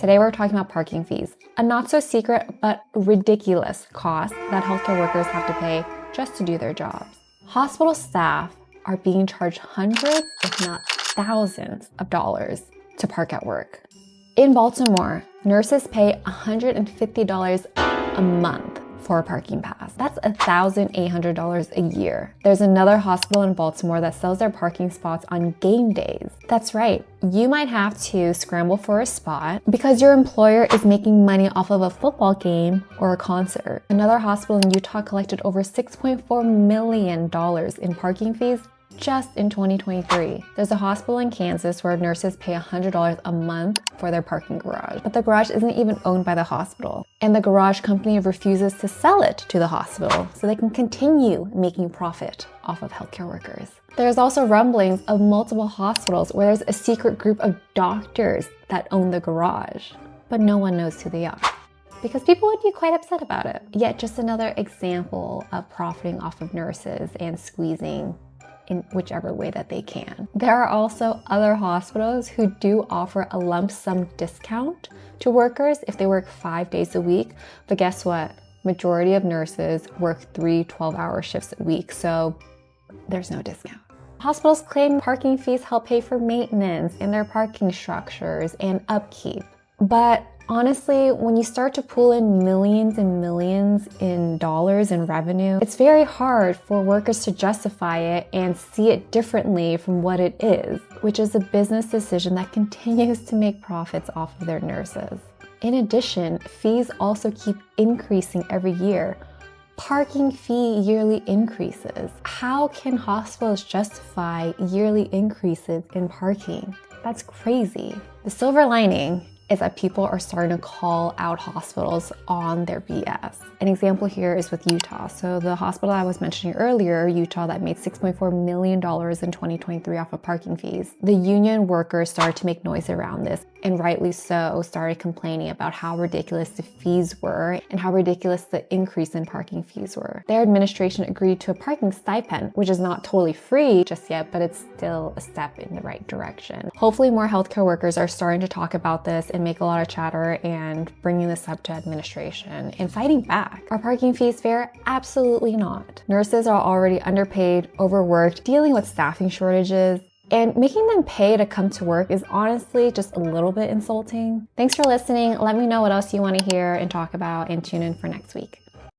Today we're talking about parking fees, a not so secret but ridiculous cost that healthcare workers have to pay just to do their jobs. Hospital staff are being charged hundreds, if not thousands of dollars to park at work. In Baltimore, nurses pay $150 a month for a parking pass. That's $1,800 a year. There's another hospital in Baltimore that sells their parking spots on game days. That's right, you might have to scramble for a spot because your employer is making money off of a football game or a concert. Another hospital in Utah collected over $6.4 million in parking fees just in 2023. There's a hospital in Kansas where nurses pay $100 a month for their parking garage, but the garage isn't even owned by the hospital, and the garage company refuses to sell it to the hospital so they can continue making profit off of healthcare workers. There's also rumblings of multiple hospitals where there's a secret group of doctors that own the garage, but no one knows who they are, because people would be quite upset about it. Yet just another example of profiting off of nurses and squeezing in whichever way that they can. There are also other hospitals who do offer a lump sum discount to workers if they work 5 days a week. But guess what? Majority of nurses work 3 12-hour shifts a week, so there's no discount. Hospitals claim parking fees help pay for maintenance in their parking structures and upkeep. But honestly, when you start to pull in millions and millions in dollars in revenue, it's very hard for workers to justify it and see it differently from what it is, which is a business decision that continues to make profits off of their nurses. In addition, fees also keep increasing every year. Parking fee yearly increases. How can hospitals justify yearly increases in parking? That's crazy. The silver lining is that people are starting to call out hospitals on their BS. An example here is with Utah. So the hospital I was mentioning earlier, Utah, that made $6.4 million in 2023 off of parking fees. The union workers started to make noise around this, and rightly so, started complaining about how ridiculous the fees were and how ridiculous the increase in parking fees were. Their administration agreed to a parking stipend, which is not totally free just yet, but it's still a step in the right direction. Hopefully more healthcare workers are starting to talk about this and make a lot of chatter and bringing this up to administration and fighting back. Are parking fees fair? Absolutely not. Nurses are already underpaid, overworked, dealing with staffing shortages, and making them pay to come to work is honestly just a little bit insulting. Thanks for listening. Let me know what else you want to hear and talk about, and tune in for next week.